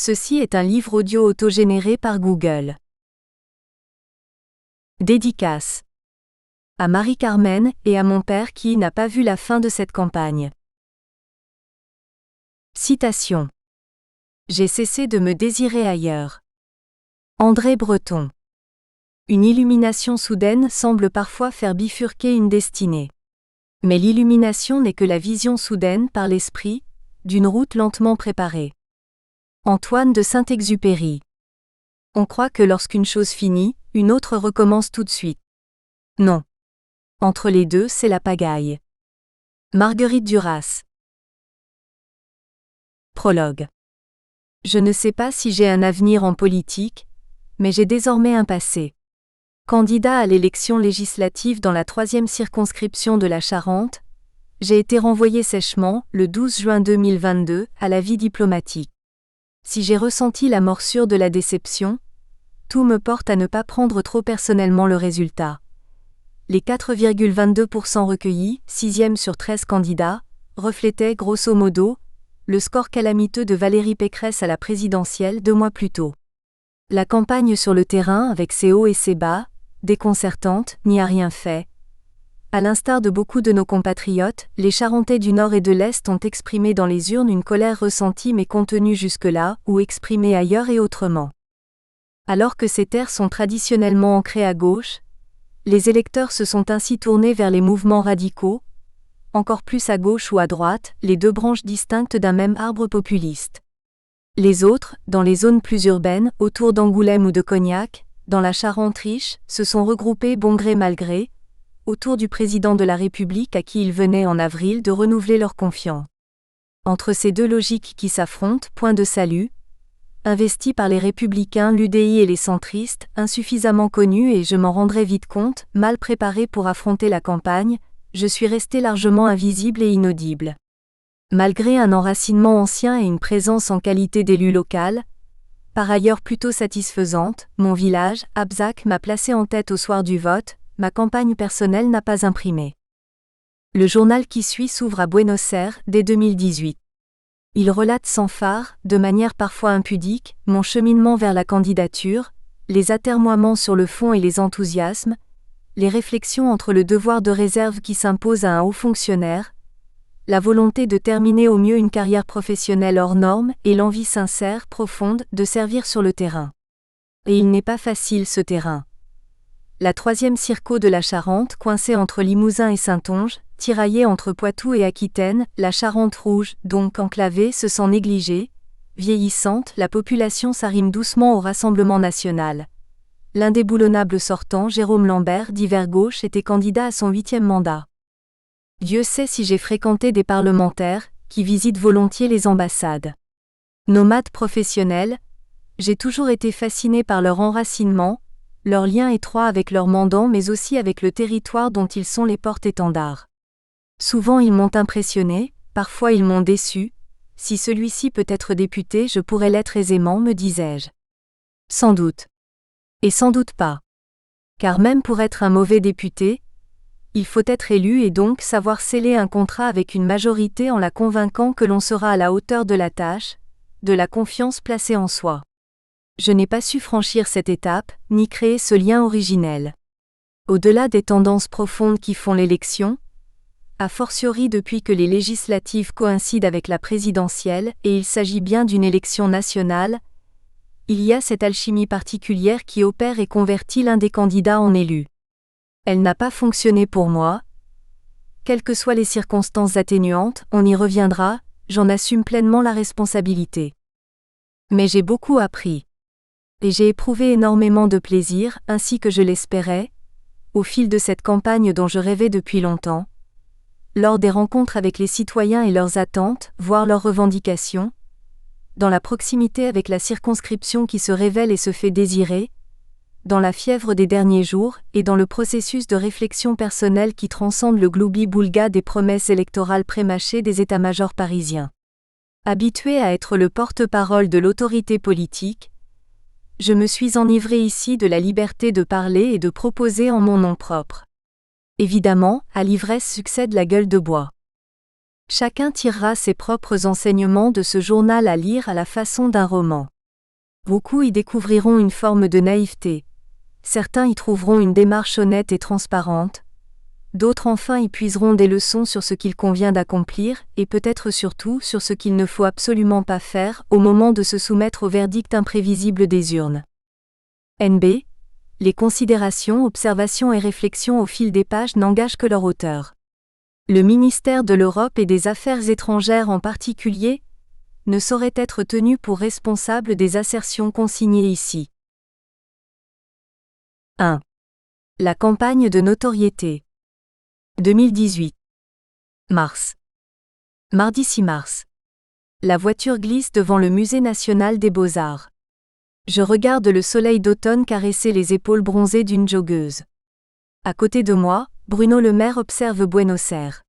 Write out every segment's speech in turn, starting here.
Ceci est un livre audio autogénéré par Google. Dédicace. À Marie-Carmen et à mon père qui n'a pas vu la fin de cette campagne. Citation. J'ai cessé de me désirer ailleurs. André Breton. Une illumination soudaine semble parfois faire bifurquer une destinée. Mais l'illumination n'est que la vision soudaine par l'esprit, d'une route lentement préparée. Antoine de Saint-Exupéry. On croit que lorsqu'une chose finit, une autre recommence tout de suite. Non. Entre les deux, c'est la pagaille. Marguerite Duras. Prologue. Je ne sais pas si j'ai un avenir en politique, mais j'ai désormais un passé. Candidat à l'élection législative dans la 3e circonscription de la Charente, j'ai été renvoyé sèchement, le 12 juin 2022, à la vie diplomatique. Si j'ai ressenti la morsure de la déception, tout me porte à ne pas prendre trop personnellement le résultat. Les 4,22% recueillis, 6e sur 13 candidats, reflétaient, grosso modo, le score calamiteux de Valérie Pécresse à la présidentielle 2 mois plus tôt. La campagne sur le terrain, avec ses hauts et ses bas, déconcertante, n'y a rien fait. À l'instar de beaucoup de nos compatriotes, les Charentais du Nord et de l'Est ont exprimé dans les urnes une colère ressentie mais contenue jusque-là, ou exprimée ailleurs et autrement. Alors que ces terres sont traditionnellement ancrées à gauche, les électeurs se sont ainsi tournés vers les mouvements radicaux, encore plus à gauche ou à droite, les deux branches distinctes d'un même arbre populiste. Les autres, dans les zones plus urbaines, autour d'Angoulême ou de Cognac, dans la Charente riche, se sont regroupés bon gré mal gré, autour du président de la République à qui ils venaient en avril de renouveler leur confiance. Entre ces deux logiques qui s'affrontent, point de salut. Investis par les républicains, l'UDI et les centristes, insuffisamment connus et je m'en rendrai vite compte, mal préparés pour affronter la campagne, je suis resté largement invisible et inaudible. Malgré un enracinement ancien et une présence en qualité d'élu local, par ailleurs plutôt satisfaisante, mon village, Abzac, m'a placé en tête au soir du vote, ma campagne personnelle n'a pas imprimé. Le journal qui suit s'ouvre à Buenos Aires, dès 2018. Il relate sans phare, de manière parfois impudique, mon cheminement vers la candidature, les atermoiements sur le fond et les enthousiasmes, les réflexions entre le devoir de réserve qui s'impose à un haut fonctionnaire, la volonté de terminer au mieux une carrière professionnelle hors norme et l'envie sincère, profonde, de servir sur le terrain. Et il n'est pas facile ce terrain. La 3e circo de la Charente, coincée entre Limousin et Saintonge, tiraillée entre Poitou et Aquitaine, la Charente rouge, donc enclavée, se sent négligée. Vieillissante, la population s'arrime doucement au Rassemblement national. L'indéboulonnable sortant, Jérôme Lambert, dit Vert gauche, était candidat à son 8e mandat. Dieu sait si j'ai fréquenté des parlementaires, qui visitent volontiers les ambassades. Nomade professionnel, j'ai toujours été fasciné par leur enracinement, leur lien étroit avec leurs mandants mais aussi avec le territoire dont ils sont les porte-étendards. Souvent ils m'ont impressionné, parfois ils m'ont déçu. Si celui-ci peut être député, je pourrais l'être aisément, me disais-je. Sans doute. Et sans doute pas. Car même pour être un mauvais député, il faut être élu et donc savoir sceller un contrat avec une majorité en la convainquant que l'on sera à la hauteur de la tâche, de la confiance placée en soi. Je n'ai pas su franchir cette étape, ni créer ce lien originel. Au-delà des tendances profondes qui font l'élection, a fortiori depuis que les législatives coïncident avec la présidentielle et il s'agit bien d'une élection nationale, il y a cette alchimie particulière qui opère et convertit l'un des candidats en élu. Elle n'a pas fonctionné pour moi. Quelles que soient les circonstances atténuantes, on y reviendra, j'en assume pleinement la responsabilité. Mais j'ai beaucoup appris. Et j'ai éprouvé énormément de plaisir, ainsi que je l'espérais, au fil de cette campagne dont je rêvais depuis longtemps, lors des rencontres avec les citoyens et leurs attentes, voire leurs revendications, dans la proximité avec la circonscription qui se révèle et se fait désirer, dans la fièvre des derniers jours et dans le processus de réflexion personnelle qui transcende le gloubi-boulga des promesses électorales prémâchées des états-majors parisiens. Habitué à être le porte-parole de l'autorité politique, je me suis enivré ici de la liberté de parler et de proposer en mon nom propre. Évidemment, à l'ivresse succède la gueule de bois. Chacun tirera ses propres enseignements de ce journal à lire à la façon d'un roman. Beaucoup y découvriront une forme de naïveté. Certains y trouveront une démarche honnête et transparente. D'autres enfin y puiseront des leçons sur ce qu'il convient d'accomplir, et peut-être surtout sur ce qu'il ne faut absolument pas faire au moment de se soumettre au verdict imprévisible des urnes. NB. Les considérations, observations et réflexions au fil des pages n'engagent que leur auteur. Le ministère de l'Europe et des Affaires étrangères en particulier ne saurait être tenu pour responsable des assertions consignées ici. 1. La campagne de notoriété. 2018. Mars. Mardi 6 mars. La voiture glisse devant le Musée national des beaux-arts. Je regarde le soleil d'automne caresser les épaules bronzées d'une joggeuse. À côté de moi, Bruno Le Maire observe Buenos Aires.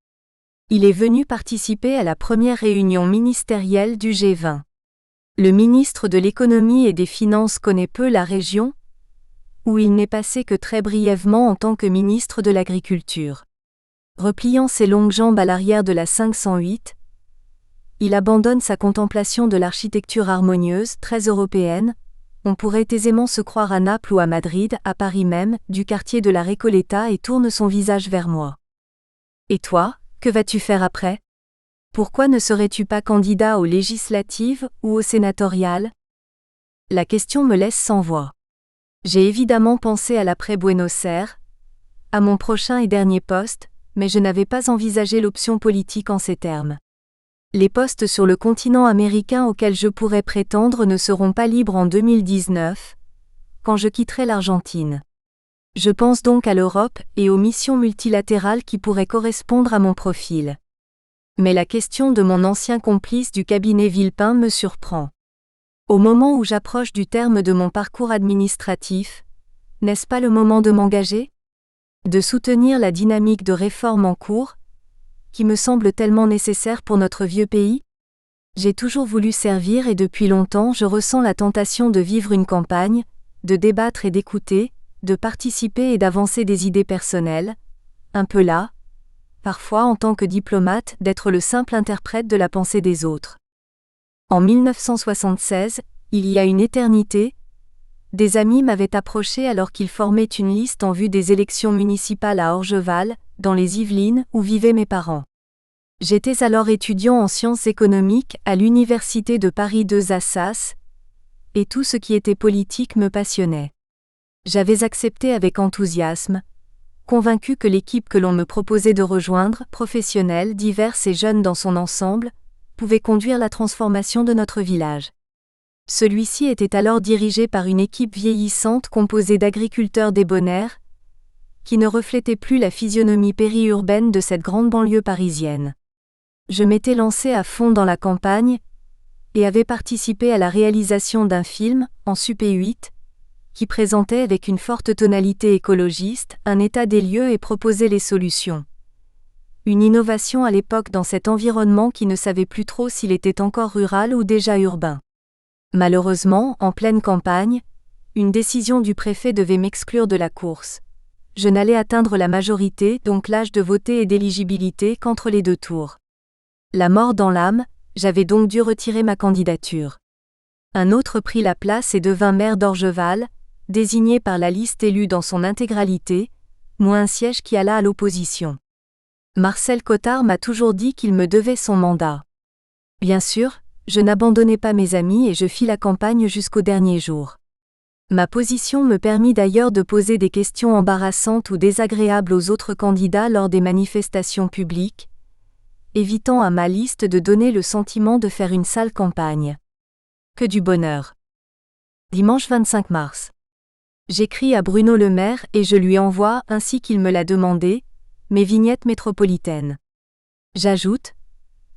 Il est venu participer à la première réunion ministérielle du G20. Le ministre de l'économie et des finances connaît peu la région, où il n'est passé que très brièvement en tant que ministre de l'Agriculture. Repliant ses longues jambes à l'arrière de la 508, il abandonne sa contemplation de l'architecture harmonieuse, très européenne. On pourrait aisément se croire à Naples ou à Madrid, à Paris même, du quartier de la Recoleta et tourne son visage vers moi. Et toi, que vas-tu faire après ? Pourquoi ne serais-tu pas candidat aux législatives ou aux sénatoriales ? La question me laisse sans voix. J'ai évidemment pensé à l'après Buenos Aires, à mon prochain et dernier poste, mais je n'avais pas envisagé l'option politique en ces termes. Les postes sur le continent américain auxquels je pourrais prétendre ne seront pas libres en 2019, quand je quitterai l'Argentine. Je pense donc à l'Europe et aux missions multilatérales qui pourraient correspondre à mon profil. Mais la question de mon ancien complice du cabinet Villepin me surprend. Au moment où j'approche du terme de mon parcours administratif, n'est-ce pas le moment de m'engager ? De soutenir la dynamique de réforme en cours, qui me semble tellement nécessaire pour notre vieux pays ? J'ai toujours voulu servir et depuis longtemps je ressens la tentation de vivre une campagne, de débattre et d'écouter, de participer et d'avancer des idées personnelles, un peu là, parfois en tant que diplomate, d'être le simple interprète de la pensée des autres. En 1976, il y a une éternité, des amis m'avaient approché alors qu'ils formaient une liste en vue des élections municipales à Orgeval, dans les Yvelines, où vivaient mes parents. J'étais alors étudiant en sciences économiques à l'Université de Paris 2 Assas, et tout ce qui était politique me passionnait. J'avais accepté avec enthousiasme, convaincu que l'équipe que l'on me proposait de rejoindre, professionnelle, diverse et jeune dans son ensemble, pouvait conduire la transformation de notre village. Celui-ci était alors dirigé par une équipe vieillissante composée d'agriculteurs débonnaires, qui ne reflétait plus la physionomie périurbaine de cette grande banlieue parisienne. Je m'étais lancé à fond dans la campagne, et avait participé à la réalisation d'un film, en Sup8, qui présentait avec une forte tonalité écologiste un état des lieux et proposait les solutions. Une innovation à l'époque dans cet environnement qui ne savait plus trop s'il était encore rural ou déjà urbain. Malheureusement, en pleine campagne, une décision du préfet devait m'exclure de la course. Je n'allais atteindre la majorité, donc l'âge de voter et d'éligibilité, qu'entre les deux tours. La mort dans l'âme, j'avais donc dû retirer ma candidature. Un autre prit la place et devint maire d'Orgeval, désigné par la liste élue dans son intégralité, moins un siège qui alla à l'opposition. Marcel Cottard m'a toujours dit qu'il me devait son mandat. Bien sûr, je n'abandonnai pas mes amis et je fis la campagne jusqu'au dernier jour. Ma position me permit d'ailleurs de poser des questions embarrassantes ou désagréables aux autres candidats lors des manifestations publiques, évitant à ma liste de donner le sentiment de faire une sale campagne. Que du bonheur. Dimanche 25 mars. J'écris à Bruno Le Maire et je lui envoie, ainsi qu'il me l'a demandé, mes vignettes métropolitaines. J'ajoute: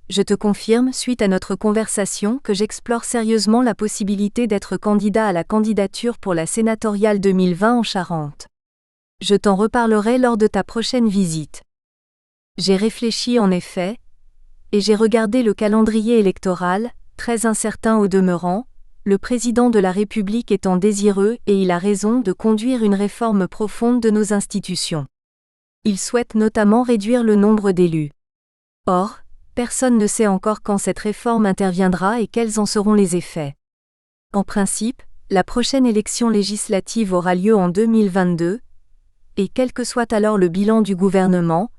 je te confirme, suite à notre conversation, que j'explore sérieusement la possibilité d'être candidat à la candidature pour la sénatoriale 2020 en Charente. Je t'en reparlerai lors de ta prochaine visite. J'ai réfléchi en effet, et j'ai regardé le calendrier électoral, très incertain au demeurant, le président de la République étant désireux, et il a raison, de conduire une réforme profonde de nos institutions. Il souhaite notamment réduire le nombre d'élus. Or, personne ne sait encore quand cette réforme interviendra et quels en seront les effets. En principe, La prochaine élection législative aura lieu en 2022, et quel que soit alors le bilan du gouvernement,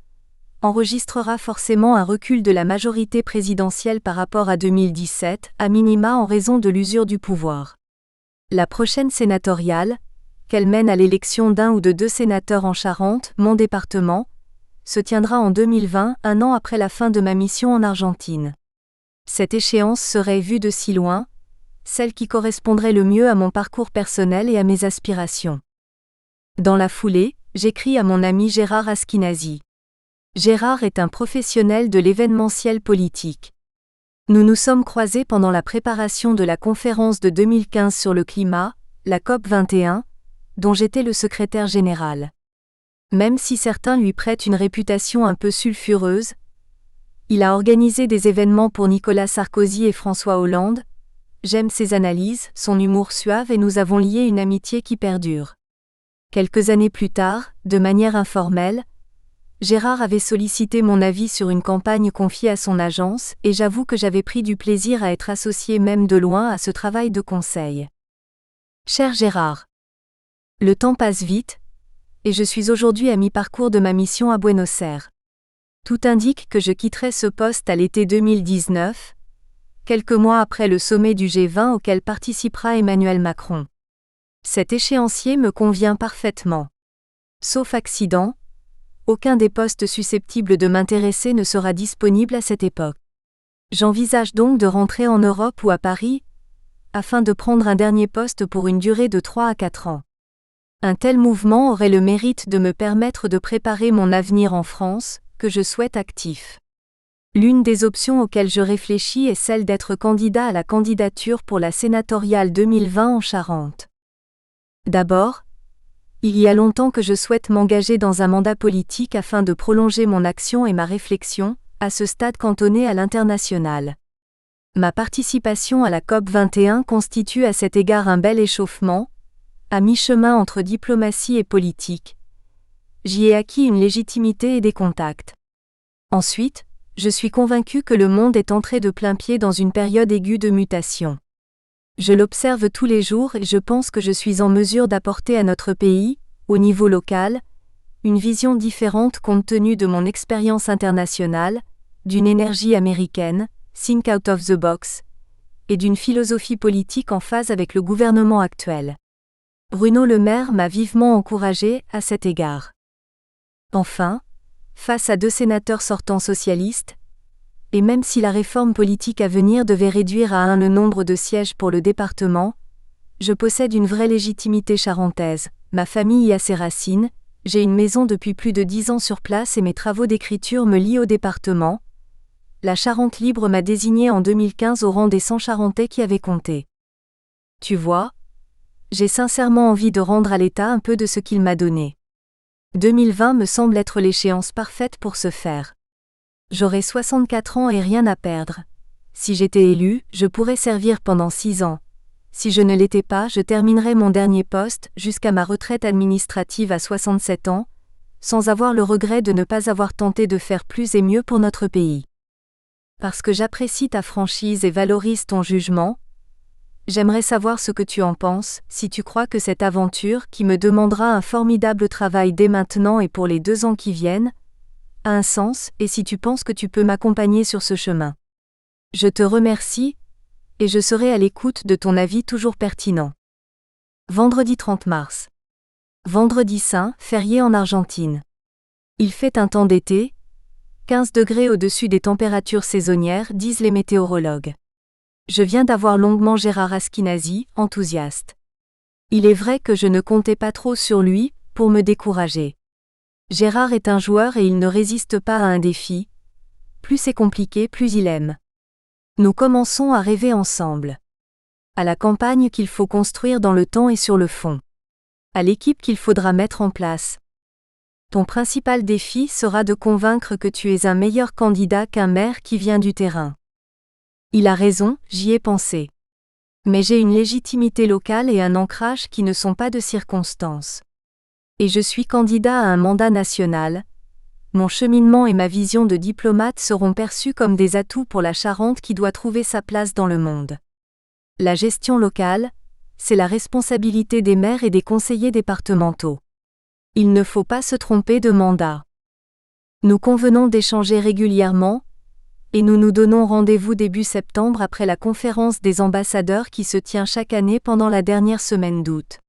enregistrera forcément un recul de la majorité présidentielle par rapport à 2017, à minima en raison de l'usure du pouvoir. La prochaine sénatoriale, qu'elle mène à l'élection d'un ou de 2 sénateurs en Charente, mon département, se tiendra en 2020, un an après la fin de ma mission en Argentine. Cette échéance serait, vue de si loin, celle qui correspondrait le mieux à mon parcours personnel et à mes aspirations. Dans la foulée, j'écris à mon ami Gérard Askinazi. Gérard est un professionnel de l'événementiel politique. Nous nous sommes croisés pendant la préparation de la conférence de 2015 sur le climat, la COP21, dont j'étais le secrétaire général. Même si certains lui prêtent une réputation un peu sulfureuse, il a organisé des événements pour Nicolas Sarkozy et François Hollande. J'aime ses analyses, son humour suave et nous avons lié une amitié qui perdure. Quelques années plus tard, de manière informelle, Gérard avait sollicité mon avis sur une campagne confiée à son agence, et j'avoue que j'avais pris du plaisir à être associé même de loin à ce travail de conseil. Cher Gérard, le temps passe vite, et je suis aujourd'hui à mi-parcours de ma mission à Buenos Aires. Tout indique que je quitterai ce poste à l'été 2019, quelques mois après le sommet du G20 auquel participera Emmanuel Macron. Cet échéancier me convient parfaitement. Sauf accident, aucun des postes susceptibles de m'intéresser ne sera disponible à cette époque. J'envisage donc de rentrer en Europe ou à Paris, afin de prendre un dernier poste pour une durée de 3 à 4 ans. Un tel mouvement aurait le mérite de me permettre de préparer mon avenir en France, que je souhaite actif. L'une des options auxquelles je réfléchis est celle d'être candidat à la candidature pour la sénatoriale 2020 en Charente. D'abord, il y a longtemps que je souhaite m'engager dans un mandat politique afin de prolonger mon action et ma réflexion, à ce stade cantonné à l'international. Ma participation à la COP21 constitue à cet égard un bel échauffement, à mi-chemin entre diplomatie et politique. J'y ai acquis une légitimité et des contacts. Ensuite, je suis convaincu que le monde est entré de plain pied dans une période aiguë de mutation. Je l'observe tous les jours et je pense que je suis en mesure d'apporter à notre pays, au niveau local, une vision différente compte tenu de mon expérience internationale, d'une énergie américaine, think out of the box, et d'une philosophie politique en phase avec le gouvernement actuel. Bruno Le Maire m'a vivement encouragé à cet égard. Enfin, face à 2 sénateurs sortants socialistes, et même si la réforme politique à venir devait réduire à 1 le nombre de sièges pour le département, je possède une vraie légitimité charentaise, ma famille y a ses racines, j'ai une maison depuis plus de 10 ans sur place et mes travaux d'écriture me lient au département. La Charente libre m'a désigné en 2015 au rang des 100 Charentais qui avaient compté. Tu vois, j'ai sincèrement envie de rendre à l'État un peu de ce qu'il m'a donné. 2020 me semble être l'échéance parfaite pour ce faire. J'aurai 64 ans et rien à perdre. Si j'étais élu, je pourrais servir pendant 6 ans. Si je ne l'étais pas, je terminerais mon dernier poste jusqu'à ma retraite administrative à 67 ans, sans avoir le regret de ne pas avoir tenté de faire plus et mieux pour notre pays. Parce que j'apprécie ta franchise et valorise ton jugement, j'aimerais savoir ce que tu en penses, si tu crois que cette aventure, qui me demandera un formidable travail dès maintenant et pour les 2 ans qui viennent, a un sens, et si tu penses que tu peux m'accompagner sur ce chemin. Je te remercie, et je serai à l'écoute de ton avis toujours pertinent. Vendredi 30 mars. Vendredi saint, férié en Argentine. Il fait un temps d'été, 15 degrés au-dessus des températures saisonnières, disent les météorologues. Je viens d'avoir longuement Gérard Askinazi, enthousiaste. Il est vrai que je ne comptais pas trop sur lui, pour me décourager. Gérard est un joueur et il ne résiste pas à un défi. Plus c'est compliqué, plus il aime. Nous commençons à rêver ensemble. À la campagne qu'il faut construire dans le temps et sur le fond. À l'équipe qu'il faudra mettre en place. Ton principal défi sera de convaincre que tu es un meilleur candidat qu'un maire qui vient du terrain. Il a raison, j'y ai pensé. Mais j'ai une légitimité locale et un ancrage qui ne sont pas de circonstance. Et je suis candidat à un mandat national. Mon cheminement et ma vision de diplomate seront perçus comme des atouts pour la Charente qui doit trouver sa place dans le monde. La gestion locale, c'est la responsabilité des maires et des conseillers départementaux. Il ne faut pas se tromper de mandat. Nous convenons d'échanger régulièrement, et nous nous donnons rendez-vous début septembre après la conférence des ambassadeurs qui se tient chaque année pendant la dernière semaine d'août.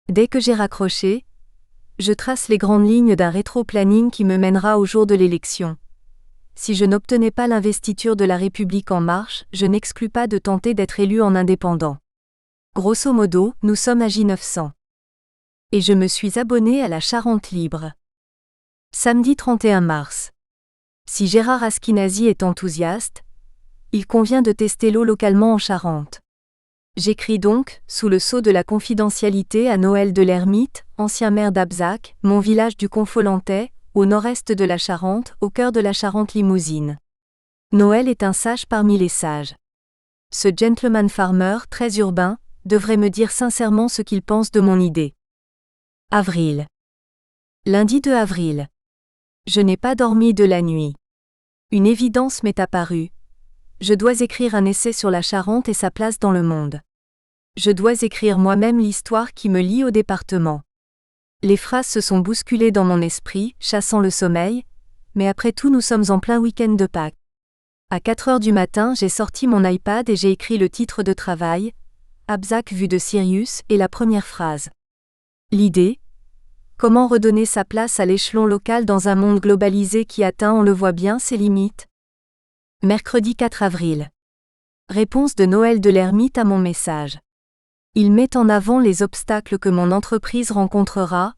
Dès que j'ai raccroché, je trace les grandes lignes d'un rétro-planning qui me mènera au jour de l'élection. Si je n'obtenais pas l'investiture de La République En Marche, je n'exclus pas de tenter d'être élu en indépendant. Grosso modo, nous sommes à J900. Et je me suis abonné à la Charente Libre. Samedi 31 mars. Si Gérard Askinazi est enthousiaste, il convient de tester l'eau localement en Charente. J'écris donc, sous le sceau de la confidentialité à Noël de l'Ermite, ancien maire d'Abzac, mon village du Confolantais, au nord-est de la Charente, au cœur de la Charente limousine. Noël est un sage parmi les sages. Ce gentleman farmer, très urbain, devrait me dire sincèrement ce qu'il pense de mon idée. Avril. Lundi 2 avril. Je n'ai pas dormi de la nuit. Une évidence m'est apparue. Je dois écrire un essai sur la Charente et sa place dans le monde. Je dois écrire moi-même l'histoire qui me lie au département. Les phrases se sont bousculées dans mon esprit, chassant le sommeil, mais après tout nous sommes en plein week-end de Pâques. À 4 heures du matin, j'ai sorti mon iPad et j'ai écrit le titre de travail, Abzac vue de Sirius, et la première phrase. L'idée ? Comment redonner sa place à l'échelon local dans un monde globalisé qui atteint, on le voit bien, ses limites ? Mercredi 4 avril. Réponse de Noël de l'Ermite à mon message. Il met en avant les obstacles que mon entreprise rencontrera,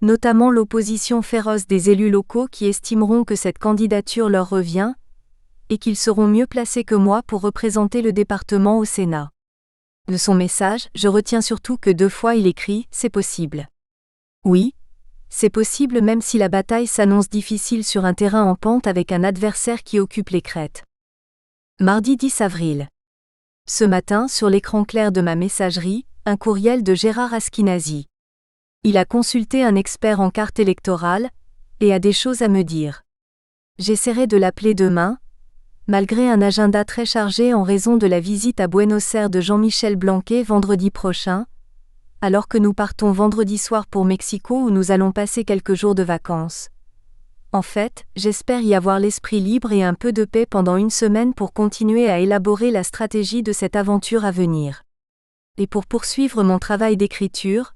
notamment l'opposition féroce des élus locaux qui estimeront que cette candidature leur revient, et qu'ils seront mieux placés que moi pour représenter le département au Sénat. De son message, je retiens surtout que 2 fois il écrit « C'est possible ». Oui, c'est possible même si la bataille s'annonce difficile sur un terrain en pente avec un adversaire qui occupe les crêtes. Mardi 10 avril. Ce matin, sur l'écran clair de ma messagerie, un courriel de Gérard Askinazi. Il a consulté un expert en carte électorale, et a des choses à me dire. J'essaierai de l'appeler demain, malgré un agenda très chargé en raison de la visite à Buenos Aires de Jean-Michel Blanquer vendredi prochain, alors que nous partons vendredi soir pour Mexico où nous allons passer quelques jours de vacances. En fait, j'espère y avoir l'esprit libre et un peu de paix pendant une semaine pour continuer à élaborer la stratégie de cette aventure à venir. Et pour poursuivre mon travail d'écriture,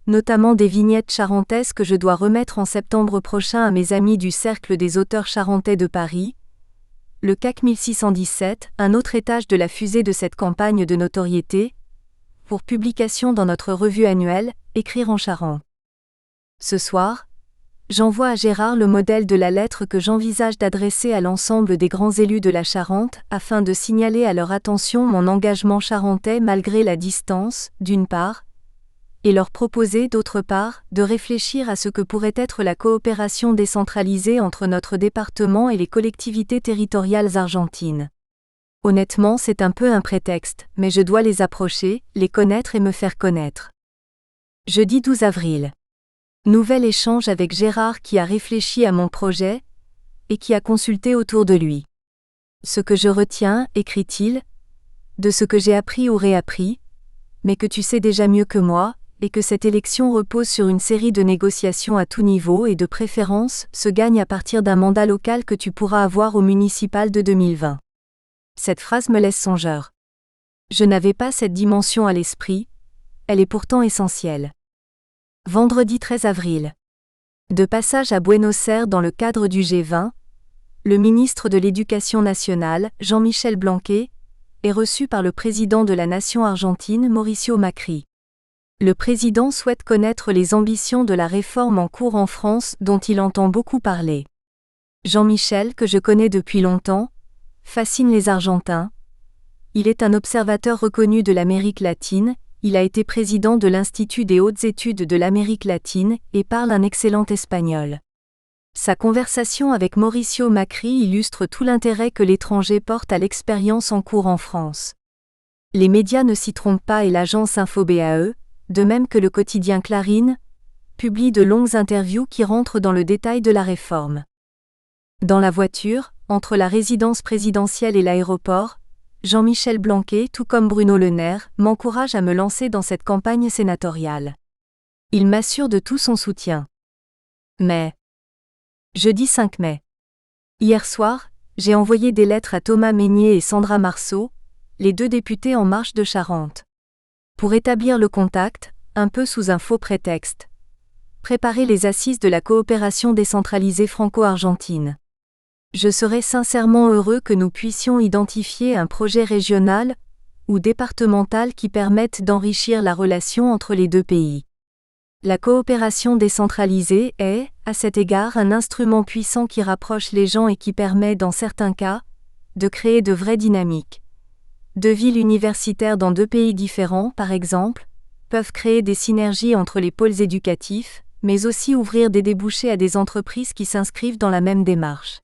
notamment des vignettes charentaises que je dois remettre en septembre prochain à mes amis du Cercle des auteurs charentais de Paris, le CAC 1617, un autre étage de la fusée de cette campagne de notoriété, pour publication dans notre revue annuelle, Écrire en Charente. Ce soir, j'envoie à Gérard le modèle de la lettre que j'envisage d'adresser à l'ensemble des grands élus de la Charente, afin de signaler à leur attention mon engagement charentais malgré la distance, d'une part, et leur proposer, d'autre part, de réfléchir à ce que pourrait être la coopération décentralisée entre notre département et les collectivités territoriales argentines. Honnêtement, c'est un peu un prétexte, mais je dois les approcher, les connaître et me faire connaître. Jeudi 12 avril. Nouvel échange avec Gérard qui a réfléchi à mon projet, et qui a consulté autour de lui. Ce que je retiens, écrit-il, de ce que j'ai appris ou réappris, mais que tu sais déjà mieux que moi, et que cette élection repose sur une série de négociations à tout niveau et de préférence, se gagne à partir d'un mandat local que tu pourras avoir au municipal de 2020. Cette phrase me laisse songeur. Je n'avais pas cette dimension à l'esprit, elle est pourtant essentielle. Vendredi 13 avril. De passage à Buenos Aires dans le cadre du G20, le ministre de l'Éducation nationale, Jean-Michel Blanquer, est reçu par le président de la nation argentine, Mauricio Macri. Le président souhaite connaître les ambitions de la réforme en cours en France dont il entend beaucoup parler. Jean-Michel, que je connais depuis longtemps, fascine les Argentins. Il est un observateur reconnu de l'Amérique latine, il a été président de l'Institut des hautes études de l'Amérique latine et parle un excellent espagnol. Sa conversation avec Mauricio Macri illustre tout l'intérêt que l'étranger porte à l'expérience en cours en France. Les médias ne s'y trompent pas et l'agence InfoBAE, de même que le quotidien Clarín, publie de longues interviews qui rentrent dans le détail de la réforme. Dans la voiture, entre la résidence présidentielle et l'aéroport, Jean-Michel Blanquer tout comme Bruno Le Maire, m'encouragent à me lancer dans cette campagne sénatoriale. Il m'assure de tout son soutien. Mais jeudi 5 mai. Hier soir, j'ai envoyé des lettres à Thomas Mesnier et Sandra Marceau, les 2 députés En Marche de Charente. Pour établir le contact, un peu sous un faux prétexte. Préparer les assises de la coopération décentralisée franco-argentine. Je serais sincèrement heureux que nous puissions identifier un projet régional ou départemental qui permette d'enrichir la relation entre les 2 pays. La coopération décentralisée est, à cet égard, un instrument puissant qui rapproche les gens et qui permet, dans certains cas, de créer de vraies dynamiques. 2 villes universitaires dans 2 pays différents, par exemple, peuvent créer des synergies entre les pôles éducatifs, mais aussi ouvrir des débouchés à des entreprises qui s'inscrivent dans la même démarche.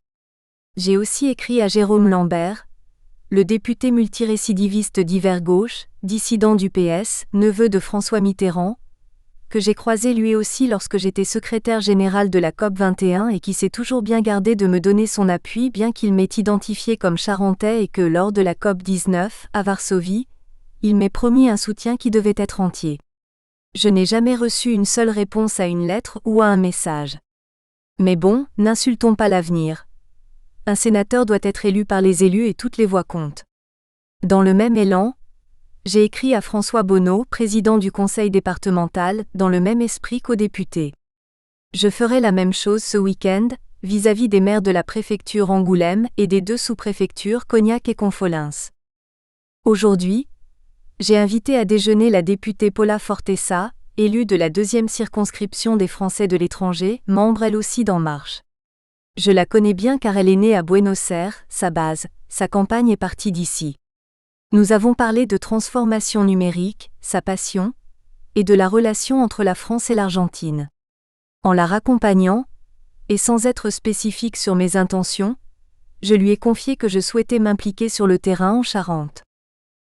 J'ai aussi écrit à Jérôme Lambert, le député multirécidiviste d'Hiver Gauche, dissident du PS, neveu de François Mitterrand, que j'ai croisé lui aussi lorsque j'étais secrétaire général de la COP 21 et qui s'est toujours bien gardé de me donner son appui bien qu'il m'ait identifié comme charentais et que lors de la COP 19, à Varsovie, il m'ait promis un soutien qui devait être entier. Je n'ai jamais reçu une seule réponse à une lettre ou à un message. Mais bon, n'insultons pas l'avenir. Un sénateur doit être élu par les élus et toutes les voix comptent. Dans le même élan, j'ai écrit à François Bonneau, président du conseil départemental, dans le même esprit qu'aux députés. Je ferai la même chose ce week-end, vis-à-vis des maires de la préfecture Angoulême et des 2 sous-préfectures Cognac et Confolens. Aujourd'hui, j'ai invité à déjeuner la députée Paula Fortessa, élue de la 2e circonscription des Français de l'étranger, membre elle aussi d'En Marche. Je la connais bien car elle est née à Buenos Aires, sa base, sa campagne est partie d'ici. Nous avons parlé de transformation numérique, sa passion, et de la relation entre la France et l'Argentine. En la raccompagnant, et sans être spécifique sur mes intentions, je lui ai confié que je souhaitais m'impliquer sur le terrain en Charente.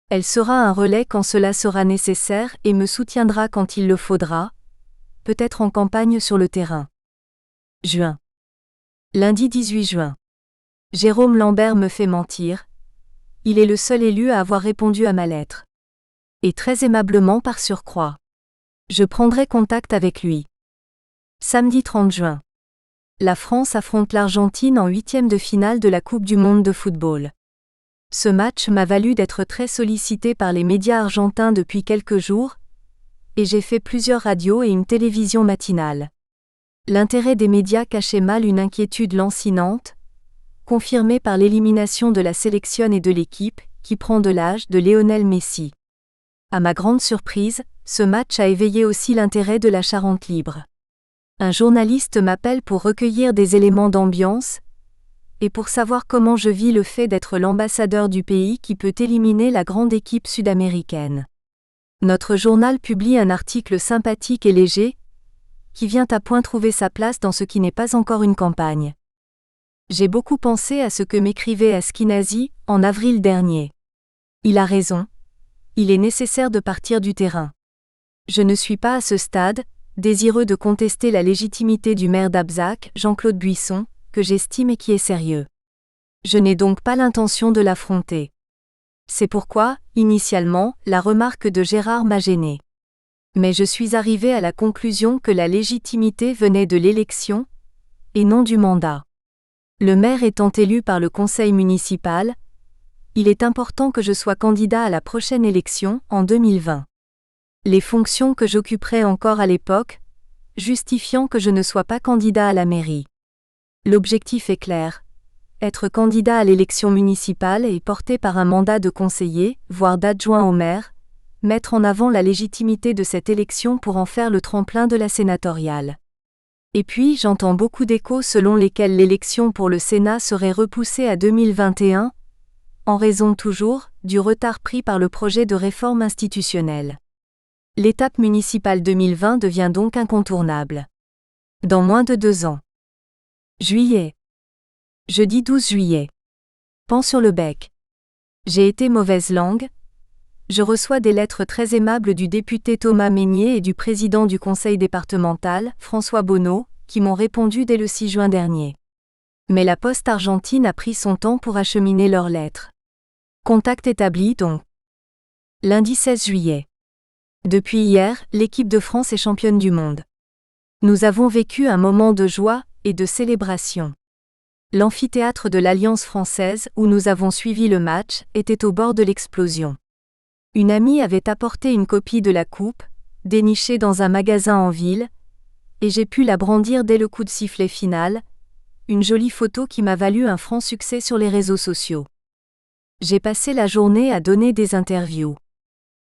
Elle sera un relais quand cela sera nécessaire et me soutiendra quand il le faudra, peut-être en campagne sur le terrain. Juin. Lundi 18 juin. Jérôme Lambert me fait mentir. Il est le seul élu à avoir répondu à ma lettre. Et très aimablement par surcroît. Je prendrai contact avec lui. Samedi 30 juin. La France affronte l'Argentine en 8e de finale de la Coupe du monde de football. Ce match m'a valu d'être très sollicité par les médias argentins depuis quelques jours, et j'ai fait plusieurs radios et une télévision matinale. L'intérêt des médias cachait mal une inquiétude lancinante, confirmée par l'élimination de la sélection et de l'équipe, qui prend de l'âge de Lionel Messi. À ma grande surprise, ce match a éveillé aussi l'intérêt de la Charente libre. Un journaliste m'appelle pour recueillir des éléments d'ambiance, et pour savoir comment je vis le fait d'être l'ambassadeur du pays qui peut éliminer la grande équipe sud-américaine. Notre journal publie un article sympathique et léger, qui vient à point trouver sa place dans ce qui n'est pas encore une campagne. J'ai beaucoup pensé à ce que m'écrivait Askenazi en avril dernier. Il a raison. Il est nécessaire de partir du terrain. Je ne suis pas à ce stade, désireux de contester la légitimité du maire d'Abzac, Jean-Claude Buisson, que j'estime et qui est sérieux. Je n'ai donc pas l'intention de l'affronter. C'est pourquoi, initialement, la remarque de Gérard m'a gêné. Mais je suis arrivé à la conclusion que la légitimité venait de l'élection, et non du mandat. Le maire étant élu par le conseil municipal, il est important que je sois candidat à la prochaine élection, en 2020. Les fonctions que j'occuperai encore à l'époque, justifiant que je ne sois pas candidat à la mairie. L'objectif est clair. Être candidat à l'élection municipale et porté par un mandat de conseiller, voire d'adjoint au maire, mettre en avant la légitimité de cette élection pour en faire le tremplin de la sénatoriale. Et puis j'entends beaucoup d'échos selon lesquels l'élection pour le Sénat serait repoussée à 2021, en raison toujours du retard pris par le projet de réforme institutionnelle. L'étape municipale 2020 devient donc incontournable. Dans moins de 2 ans. Juillet. Jeudi 12 juillet. Pan sur le bec. J'ai été mauvaise langue. Je reçois des lettres très aimables du député Thomas Mesnier et du président du conseil départemental, François Bonneau, qui m'ont répondu dès le 6 juin dernier. Mais la poste argentine a pris son temps pour acheminer leurs lettres. Contact établi donc. Lundi 16 juillet. Depuis hier, l'équipe de France est championne du monde. Nous avons vécu un moment de joie et de célébration. L'amphithéâtre de l'Alliance française, où nous avons suivi le match, était au bord de l'explosion. Une amie avait apporté une copie de la coupe, dénichée dans un magasin en ville, et j'ai pu la brandir dès le coup de sifflet final, une jolie photo qui m'a valu un franc succès sur les réseaux sociaux. J'ai passé la journée à donner des interviews.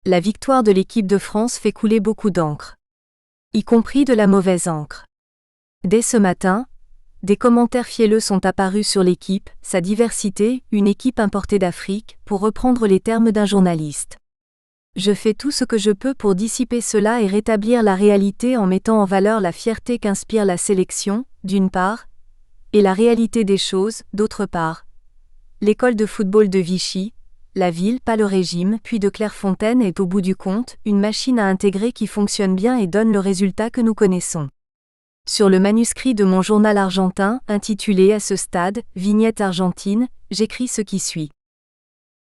La victoire de l'équipe de France fait couler beaucoup d'encre. Y compris de la mauvaise encre. Dès ce matin, des commentaires fielleux sont apparus sur l'équipe, sa diversité, une équipe importée d'Afrique, pour reprendre les termes d'un journaliste. Je fais tout ce que je peux pour dissiper cela et rétablir la réalité en mettant en valeur la fierté qu'inspire la sélection, d'une part, et la réalité des choses, d'autre part. L'école de football de Vichy, la ville, pas le régime, puis de Clairefontaine est au bout du compte, une machine à intégrer qui fonctionne bien et donne le résultat que nous connaissons. Sur le manuscrit de mon journal argentin, intitulé à ce stade, Vignette argentine, j'écris ce qui suit.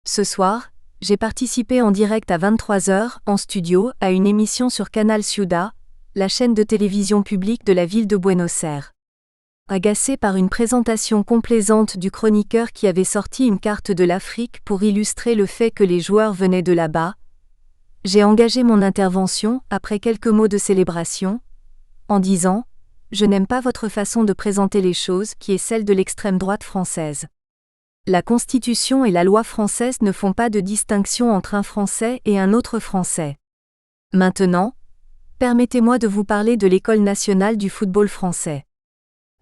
Ce soir, j'ai participé en direct à 23h, en studio, à une émission sur Canal Ciudad, la chaîne de télévision publique de la ville de Buenos Aires. Agacé par une présentation complaisante du chroniqueur qui avait sorti une carte de l'Afrique pour illustrer le fait que les joueurs venaient de là-bas, j'ai engagé mon intervention, après quelques mots de célébration, en disant « Je n'aime pas votre façon de présenter les choses, qui est celle de l'extrême droite française. La Constitution et la loi française ne font pas de distinction entre un Français et un autre Français. Maintenant, permettez-moi de vous parler de l'École nationale du football français. »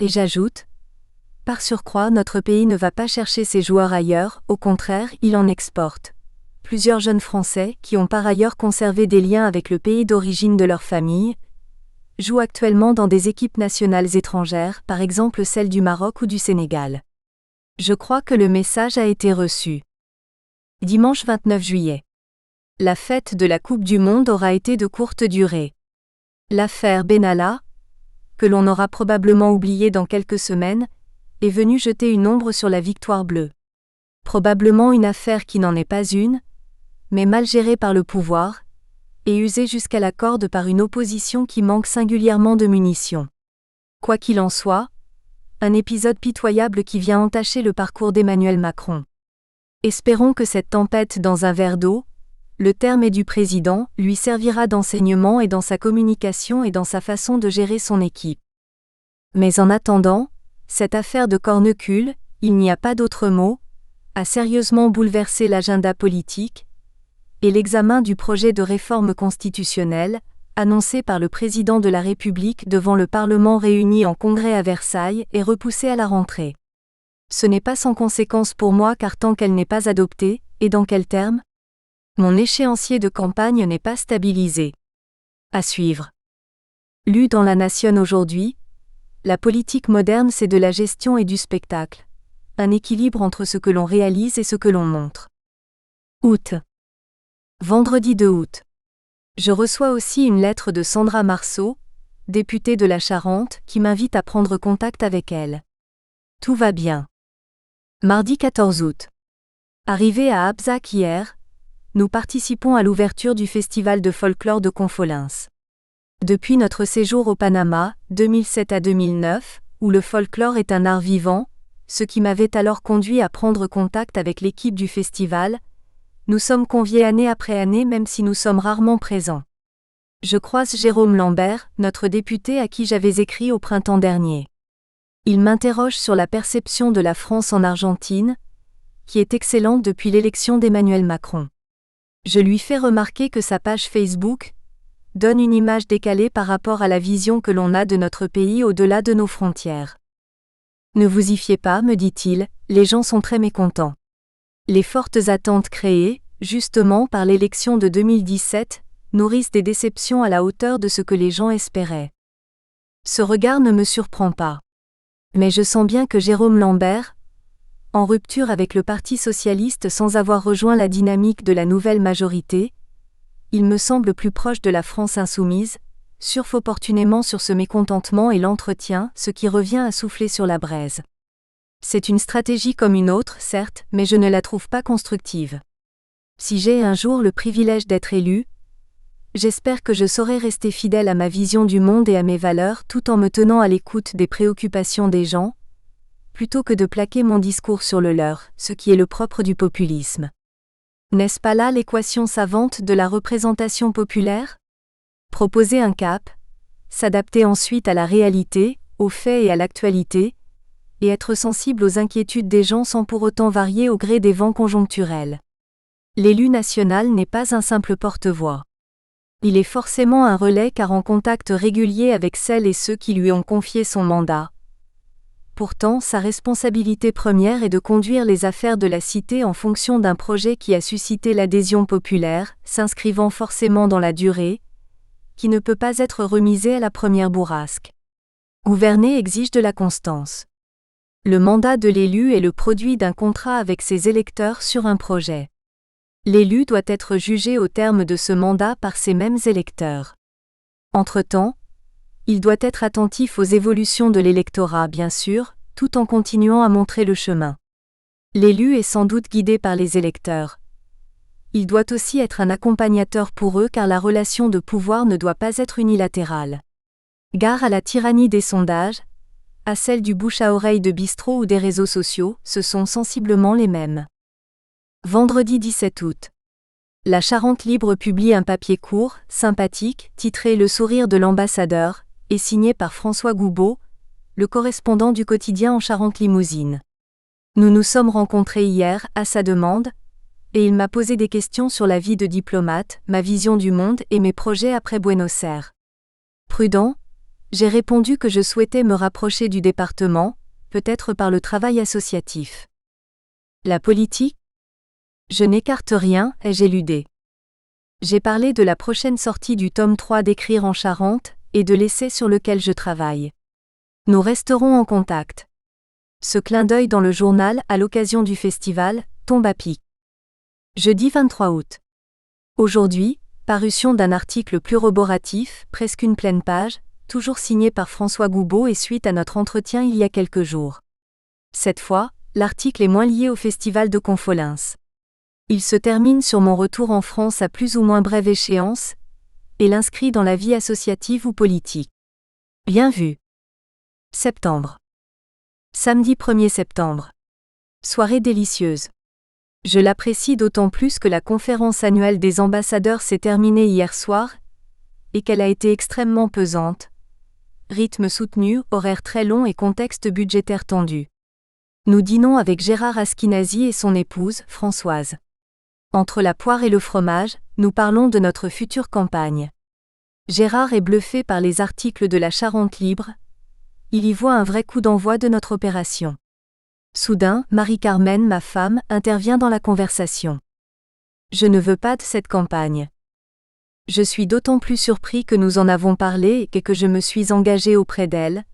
Et j'ajoute, par surcroît, notre pays ne va pas chercher ses joueurs ailleurs, au contraire, il en exporte. Plusieurs jeunes Français, qui ont par ailleurs conservé des liens avec le pays d'origine de leur famille, jouent actuellement dans des équipes nationales étrangères, par exemple celles du Maroc ou du Sénégal. Je crois que le message a été reçu. Dimanche 29 juillet. La fête de la Coupe du Monde aura été de courte durée. L'affaire Benalla, que l'on aura probablement oublié dans quelques semaines, est venue jeter une ombre sur la victoire bleue. Probablement une affaire qui n'en est pas une, mais mal gérée par le pouvoir, et usée jusqu'à la corde par une opposition qui manque singulièrement de munitions. Quoi qu'il en soit, un épisode pitoyable qui vient entacher le parcours d'Emmanuel Macron. Espérons que cette tempête dans un verre d'eau, le terme est du président, lui servira d'enseignement et dans sa communication et dans sa façon de gérer son équipe. Mais en attendant, cette affaire de cornecule, il n'y a pas d'autre mot, a sérieusement bouleversé l'agenda politique, et l'examen du projet de réforme constitutionnelle, annoncé par le président de la République devant le Parlement réuni en congrès à Versailles, est repoussé à la rentrée. Ce n'est pas sans conséquence pour moi car tant qu'elle n'est pas adoptée, et dans quels termes ? Mon échéancier de campagne n'est pas stabilisé. À suivre. Lu dans La Nation aujourd'hui, la politique moderne c'est de la gestion et du spectacle. Un équilibre entre ce que l'on réalise et ce que l'on montre. Août. Vendredi 2 août. Je reçois aussi une lettre de Sandra Marceau, députée de la Charente, qui m'invite à prendre contact avec elle. Tout va bien. Mardi 14 août. Arrivé à Abzac hier, nous participons à l'ouverture du festival de folklore de Confolens. Depuis notre séjour au Panama, 2007 à 2009, où le folklore est un art vivant, ce qui m'avait alors conduit à prendre contact avec l'équipe du festival, nous sommes conviés année après année même si nous sommes rarement présents. Je croise Jérôme Lambert, notre député à qui j'avais écrit au printemps dernier. Il m'interroge sur la perception de la France en Argentine, qui est excellente depuis l'élection d'Emmanuel Macron. Je lui fais remarquer que sa page Facebook donne une image décalée par rapport à la vision que l'on a de notre pays au-delà de nos frontières. Ne vous y fiez pas, me dit-il, les gens sont très mécontents. Les fortes attentes créées, justement par l'élection de 2017, nourrissent des déceptions à la hauteur de ce que les gens espéraient. Ce regard ne me surprend pas. Mais je sens bien que Jérôme Lambert, en rupture avec le Parti socialiste sans avoir rejoint la dynamique de la nouvelle majorité, il me semble plus proche de la France insoumise, surfe opportunément sur ce mécontentement et l'entretient, ce qui revient à souffler sur la braise. C'est une stratégie comme une autre, certes, mais je ne la trouve pas constructive. Si j'ai un jour le privilège d'être élu, j'espère que je saurai rester fidèle à ma vision du monde et à mes valeurs tout en me tenant à l'écoute des préoccupations des gens, plutôt que de plaquer mon discours sur le leur, ce qui est le propre du populisme. N'est-ce pas là l'équation savante de la représentation populaire ? Proposer un cap, s'adapter ensuite à la réalité, aux faits et à l'actualité, et être sensible aux inquiétudes des gens sans pour autant varier au gré des vents conjoncturels. L'élu national n'est pas un simple porte-voix. Il est forcément un relais car en contact régulier avec celles et ceux qui lui ont confié son mandat. Pourtant, sa responsabilité première est de conduire les affaires de la cité en fonction d'un projet qui a suscité l'adhésion populaire, s'inscrivant forcément dans la durée, qui ne peut pas être remisé à la première bourrasque. Gouverner exige de la constance. Le mandat de l'élu est le produit d'un contrat avec ses électeurs sur un projet. L'élu doit être jugé au terme de ce mandat par ces mêmes électeurs. Entre-temps, il doit être attentif aux évolutions de l'électorat, bien sûr, tout en continuant à montrer le chemin. L'élu est sans doute guidé par les électeurs. Il doit aussi être un accompagnateur pour eux car la relation de pouvoir ne doit pas être unilatérale. Gare à la tyrannie des sondages, à celle du bouche à oreille de bistrot ou des réseaux sociaux, ce sont sensiblement les mêmes. Vendredi 17 août. La Charente Libre publie un papier court, sympathique, titré Le sourire de l'ambassadeur, et signé par François Goubeau, le correspondant du quotidien en Charente-Limousine. Nous nous sommes rencontrés hier, à sa demande, et il m'a posé des questions sur la vie de diplomate, ma vision du monde et mes projets après Buenos Aires. Prudent, j'ai répondu que je souhaitais me rapprocher du département, peut-être par le travail associatif. La politique ? Je n'écarte rien, ai-je éludé. J'ai parlé de la prochaine sortie du tome 3 d'Écrire en Charente, et de l'essai sur lequel je travaille. Nous resterons en contact. Ce clin d'œil dans le journal, à l'occasion du festival, tombe à pic. Jeudi 23 août. Aujourd'hui, parution d'un article plus roboratif, presque une pleine page, toujours signé par François Goubeau et suite à notre entretien il y a quelques jours. Cette fois, l'article est moins lié au festival de Confolens. Il se termine sur mon retour en France à plus ou moins brève échéance, et l'inscrit dans la vie associative ou politique. Bien vu. Septembre. Samedi 1er septembre. Soirée délicieuse. Je l'apprécie d'autant plus que la conférence annuelle des ambassadeurs s'est terminée hier soir, et qu'elle a été extrêmement pesante. Rythme soutenu, horaire très long et contexte budgétaire tendu. Nous dînons avec Gérard Askinazi et son épouse, Françoise. Entre la poire et le fromage, nous parlons de notre future campagne. Gérard est bluffé par les articles de la Charente Libre. Il y voit un vrai coup d'envoi de notre opération. Soudain, Marie-Carmen, ma femme, intervient dans la conversation. Je ne veux pas de cette campagne. Je suis d'autant plus surpris que nous en avons parlé et que je me suis engagé auprès d'elle.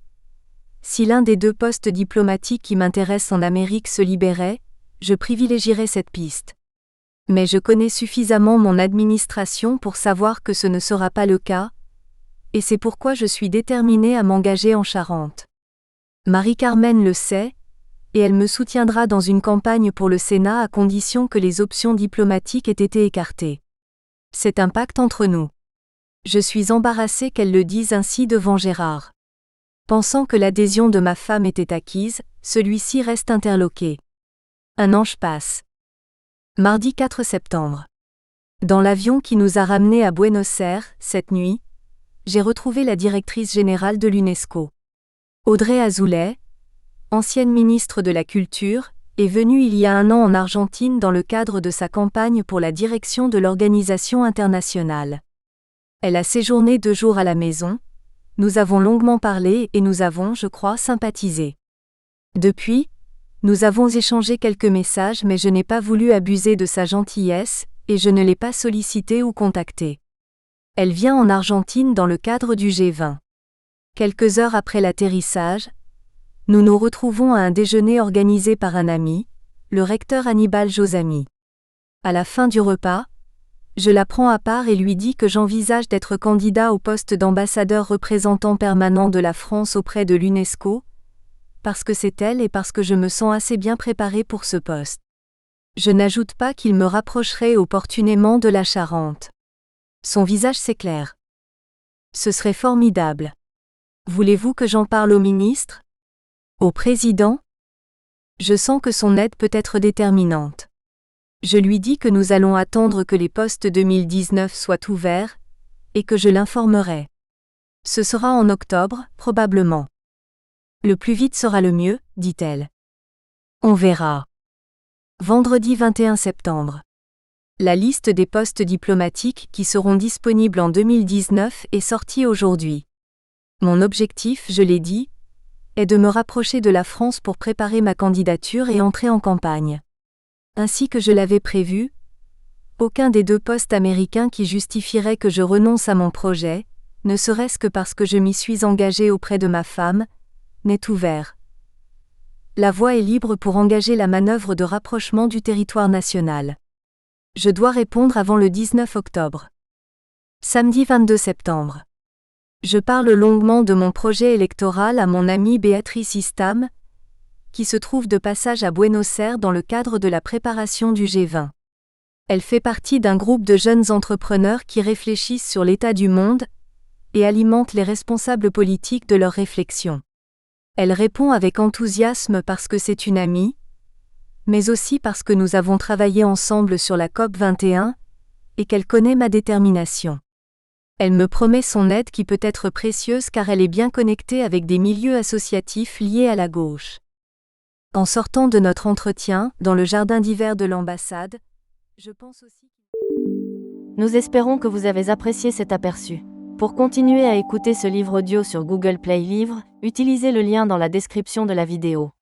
Si l'un des deux postes diplomatiques qui m'intéressent en Amérique se libérait, je privilégierais cette piste. Mais je connais suffisamment mon administration pour savoir que ce ne sera pas le cas, et c'est pourquoi je suis déterminée à m'engager en Charente. Marie-Carmen le sait, et elle me soutiendra dans une campagne pour le Sénat à condition que les options diplomatiques aient été écartées. C'est un pacte entre nous. Je suis embarrassée qu'elle le dise ainsi devant Gérard. Pensant que l'adhésion de ma femme était acquise, celui-ci reste interloqué. Un ange passe. Mardi 4 septembre. Dans l'avion qui nous a ramenés à Buenos Aires, cette nuit, j'ai retrouvé la directrice générale de l'UNESCO. Audrey Azoulay, ancienne ministre de la Culture, est venue il y a un an en Argentine dans le cadre de sa campagne pour la direction de l'organisation internationale. Elle a séjourné 2 jours à la maison, nous avons longuement parlé et nous avons, je crois, sympathisé. Depuis, nous avons échangé quelques messages mais je n'ai pas voulu abuser de sa gentillesse, et je ne l'ai pas sollicitée ou contactée. Elle vient en Argentine dans le cadre du G20. Quelques heures après l'atterrissage, nous nous retrouvons à un déjeuner organisé par un ami, le recteur Aníbal Josami. À la fin du repas, je la prends à part et lui dis que j'envisage d'être candidat au poste d'ambassadeur représentant permanent de la France auprès de l'UNESCO, parce que c'est elle et parce que je me sens assez bien préparée pour ce poste. Je n'ajoute pas qu'il me rapprocherait opportunément de la Charente. Son visage s'éclaire. Ce serait formidable. Voulez-vous que j'en parle au ministre? Au président? Je sens que son aide peut être déterminante. Je lui dis que nous allons attendre que les postes 2019 soient ouverts, et que je l'informerai. Ce sera en octobre, probablement. Le plus vite sera le mieux, dit-elle. On verra. Vendredi 21 septembre. La liste des postes diplomatiques qui seront disponibles en 2019 est sortie aujourd'hui. Mon objectif, je l'ai dit, est de me rapprocher de la France pour préparer ma candidature et entrer en campagne. Ainsi que je l'avais prévu, aucun des 2 postes américains qui justifieraient que je renonce à mon projet, ne serait-ce que parce que je m'y suis engagée auprès de ma femme, n'est ouvert. La voie est libre pour engager la manœuvre de rapprochement du territoire national. Je dois répondre avant le 19 octobre. Samedi 22 septembre. Je parle longuement de mon projet électoral à mon amie Béatrice Istam, qui se trouve de passage à Buenos Aires dans le cadre de la préparation du G20. Elle fait partie d'un groupe de jeunes entrepreneurs qui réfléchissent sur l'état du monde et alimentent les responsables politiques de leurs réflexions. Elle répond avec enthousiasme parce que c'est une amie, mais aussi parce que nous avons travaillé ensemble sur la COP 21 et qu'elle connaît ma détermination. Elle me promet son aide qui peut être précieuse car elle est bien connectée avec des milieux associatifs liés à la gauche. En sortant de notre entretien, dans le jardin d'hiver de l'ambassade, je pense aussi... Nous espérons que vous avez apprécié cet aperçu. Pour continuer à écouter ce livre audio sur Google Play Livres, utilisez le lien dans la description de la vidéo.